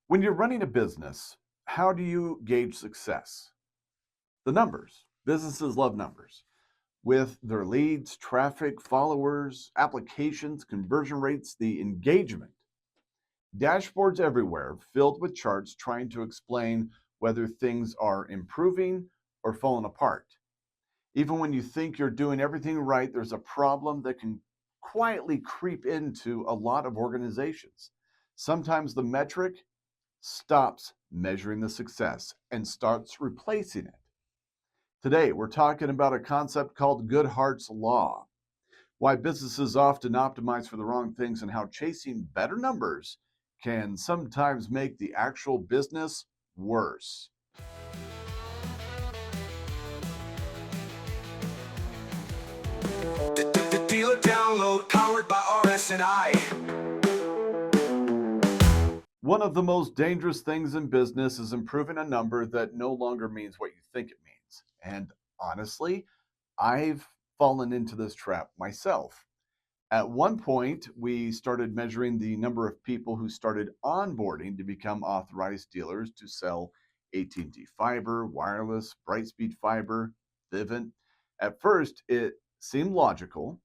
When you're running a business, how do you gauge success? The numbers. Businesses love numbers. With their leads, traffic, followers, applications, conversion rates, the engagement. Dashboards everywhere filled with charts trying to explain whether things are improving or falling apart. Even when you think you're doing everything right, there's a problem that can quietly creep into a lot of organizations. Sometimes the metric stops measuring the success and starts replacing it. Today, we're talking about a concept called Goodhart's Law, why businesses often optimize for the wrong things, and how chasing better numbers can sometimes make the actual business worse. The dealer download powered by RS&I. One of the most dangerous things in business is improving a number that no longer means what you think it means. And honestly, I've fallen into this trap myself. At one point, we started measuring the number of people who started onboarding to become authorized dealers to sell AT&T fiber, wireless, Brightspeed fiber, Vivint. At first, it seemed logical.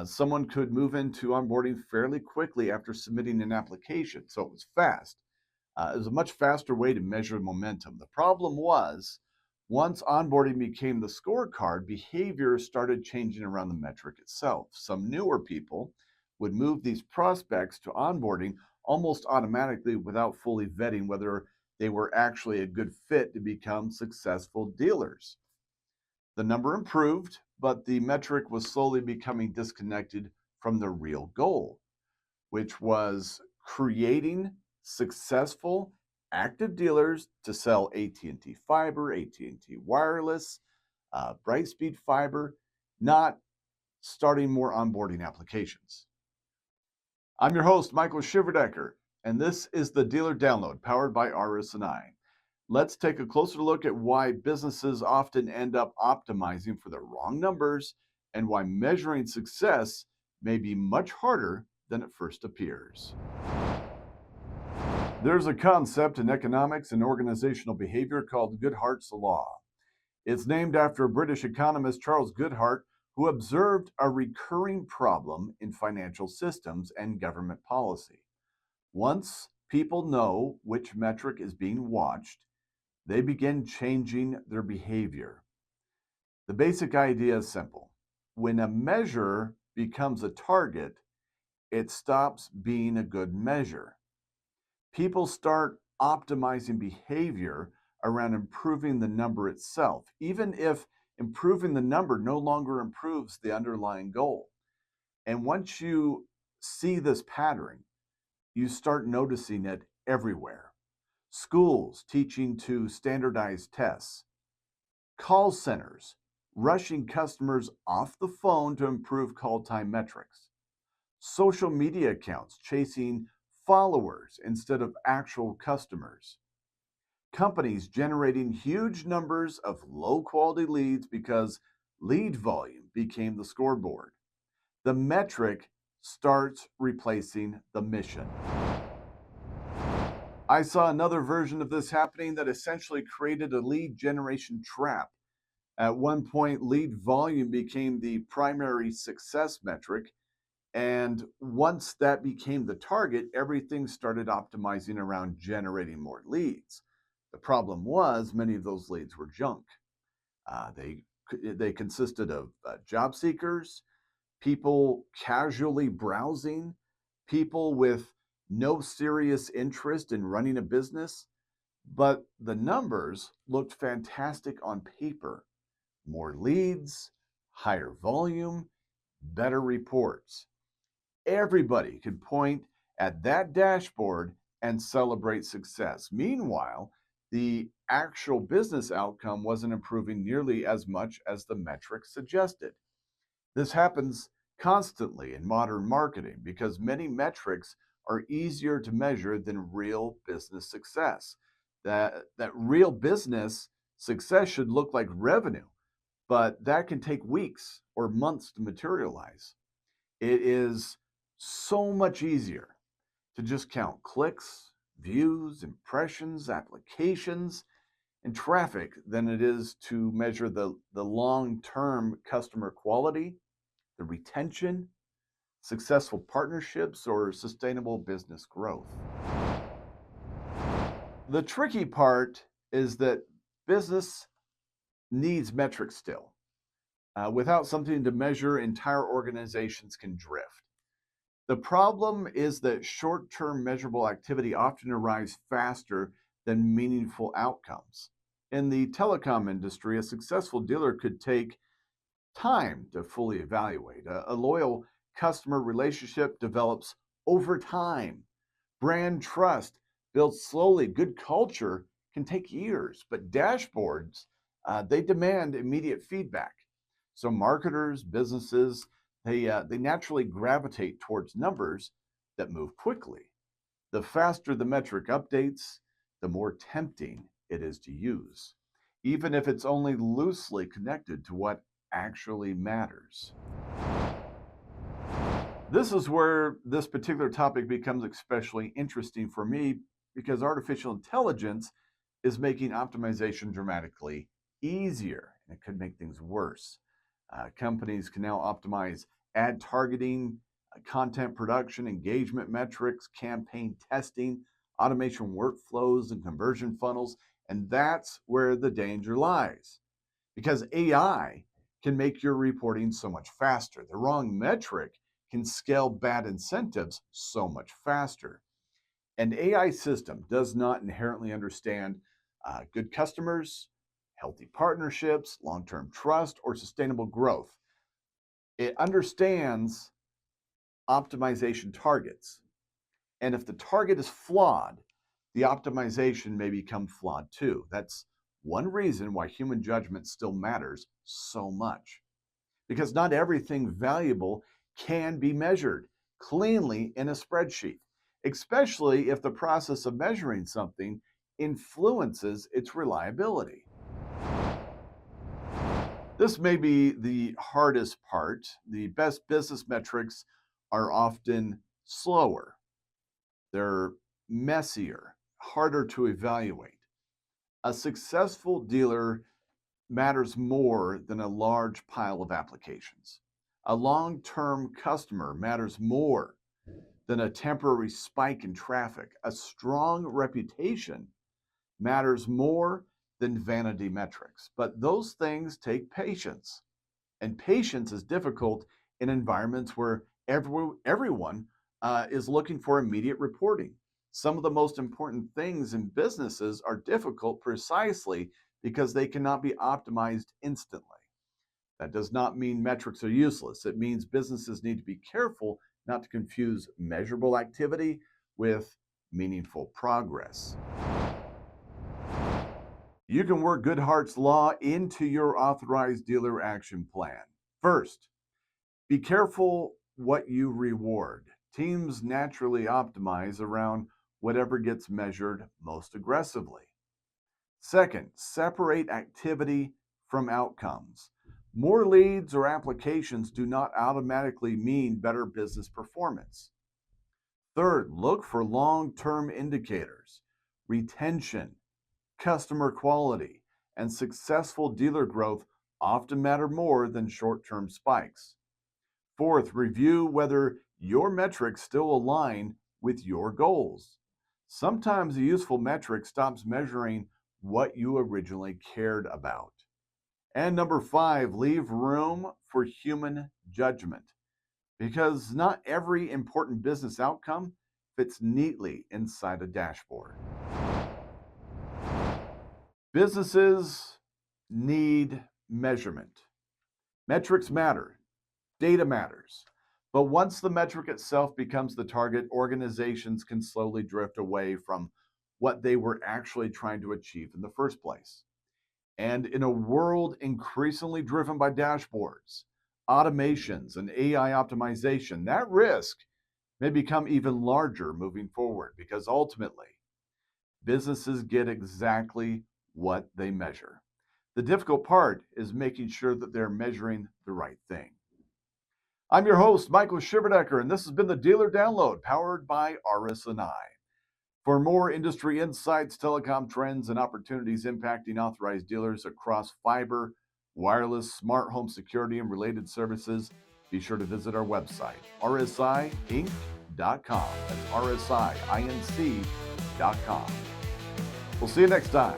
Someone could move into onboarding fairly quickly after submitting an application, so it was fast. It was a much faster way to measure momentum. The problem was, once onboarding became the scorecard, behavior started changing around the metric itself. Some newer people would move these prospects to onboarding almost automatically without fully vetting whether they were actually a good fit to become successful dealers. The number improved, but the metric was slowly becoming disconnected from the real goal, which was creating successful active dealers to sell AT&T fiber, AT&T wireless, Brightspeed fiber, not starting more onboarding applications. I'm your host, Michael Shiverdecker, and this is the Dealer Download powered by RS&I. Let's take a closer look at why businesses often end up optimizing for the wrong numbers and why measuring success may be much harder than it first appears. There's a concept in economics and organizational behavior called Goodhart's Law. It's named after British economist Charles Goodhart, who observed a recurring problem in financial systems and government policy. Once people know which metric is being watched, they begin changing their behavior. The basic idea is simple. When a measure becomes a target, it stops being a good measure. People start optimizing behavior around improving the number itself, even if improving the number no longer improves the underlying goal. And once you see this pattern, you start noticing it everywhere. Schools teaching to standardize tests, call centers rushing customers off the phone to improve call time metrics, social media accounts chasing followers instead of actual customers, companies generating huge numbers of low quality leads because lead volume became the scoreboard. The metric starts replacing the mission. I saw another version of this happening that essentially created a lead generation trap. At one point, lead volume became the primary success metric. And once that became the target, everything started optimizing around generating more leads. The problem was many of those leads were junk. They consisted of job seekers, people casually browsing, people with no serious interest in running a business. But the numbers looked fantastic on paper. More leads, higher volume, better reports. Everybody could point at that dashboard and celebrate success. Meanwhile, the actual business outcome wasn't improving nearly as much as the metrics suggested. This happens constantly in modern marketing because many metrics are easier to measure than real business success. That real business success should look like revenue, but that can take weeks or months to materialize. It is so much easier to just count clicks, views, impressions, applications, and traffic than it is to measure the long term customer quality, the retention, successful partnerships, or sustainable business growth. The tricky part is that business needs metrics still. Without something to measure, entire organizations can drift. The problem is that short term measurable activity often arrives faster than meaningful outcomes. In the telecom industry, a successful dealer could take time to fully evaluate. A loyal customer relationship develops over time. Brand trust built slowly. Good culture can take years, but dashboards, they demand immediate feedback. So marketers, businesses, they naturally gravitate towards numbers that move quickly. The faster the metric updates, the more tempting it is to use, even if it's only loosely connected to what actually matters. This is where this particular topic becomes especially interesting for me because artificial intelligence is making optimization dramatically easier, and it could make things worse. Companies can now optimize ad targeting, content production, engagement metrics, campaign testing, automation workflows, and conversion funnels. And that's where the danger lies because AI can make your reporting so much faster. The wrong metric can scale bad incentives so much faster. An AI system does not inherently understand good customers, healthy partnerships, long term trust, or sustainable growth. It understands optimization targets. And if the target is flawed, the optimization may become flawed too. That's one reason why human judgment still matters so much. Because not everything valuable can be measured cleanly in a spreadsheet, especially if the process of measuring something influences its reliability. This may be the hardest part. The best business metrics are often slower, they're messier, harder to evaluate. A successful dealer matters more than a large pile of applications. A long term customer matters more than a temporary spike in traffic. A strong reputation matters more than vanity metrics. But those things take patience. And patience is difficult in environments where everyone is looking for immediate reporting. Some of the most important things in businesses are difficult precisely because they cannot be optimized instantly. That does not mean metrics are useless. It means businesses need to be careful not to confuse measurable activity with meaningful progress. You can work Goodhart's law into your authorized dealer action plan. First, be careful what you reward. Teams naturally optimize around whatever gets measured most aggressively. Second, separate activity from outcomes. More leads or applications do not automatically mean better business performance. Third, look for long term indicators. Retention, customer quality, and successful dealer growth often matter more than short term spikes. Fourth, review whether your metrics still align with your goals. Sometimes a useful metric stops measuring what you originally cared about. And number five, leave room for human judgment because not every important business outcome fits neatly inside a dashboard. Businesses need measurement. Metrics matter, data matters. But once the metric itself becomes the target, organizations can slowly drift away from what they were actually trying to achieve in the first place. And in a world increasingly driven by dashboards, automations, and AI optimization, that risk may become even larger moving forward because ultimately businesses get exactly what they measure. The difficult part is making sure that they're measuring the right thing. I'm your host, Michael Shiverdecker, and this has been the Dealer Download powered by RS&I. For more industry insights, telecom trends, and opportunities impacting authorized dealers across fiber, wireless, smart home security, and related services, be sure to visit our website, rsiinc.com. That's rsiinc.com. We'll see you next time.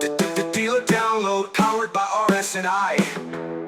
The dealer download powered by RS&I.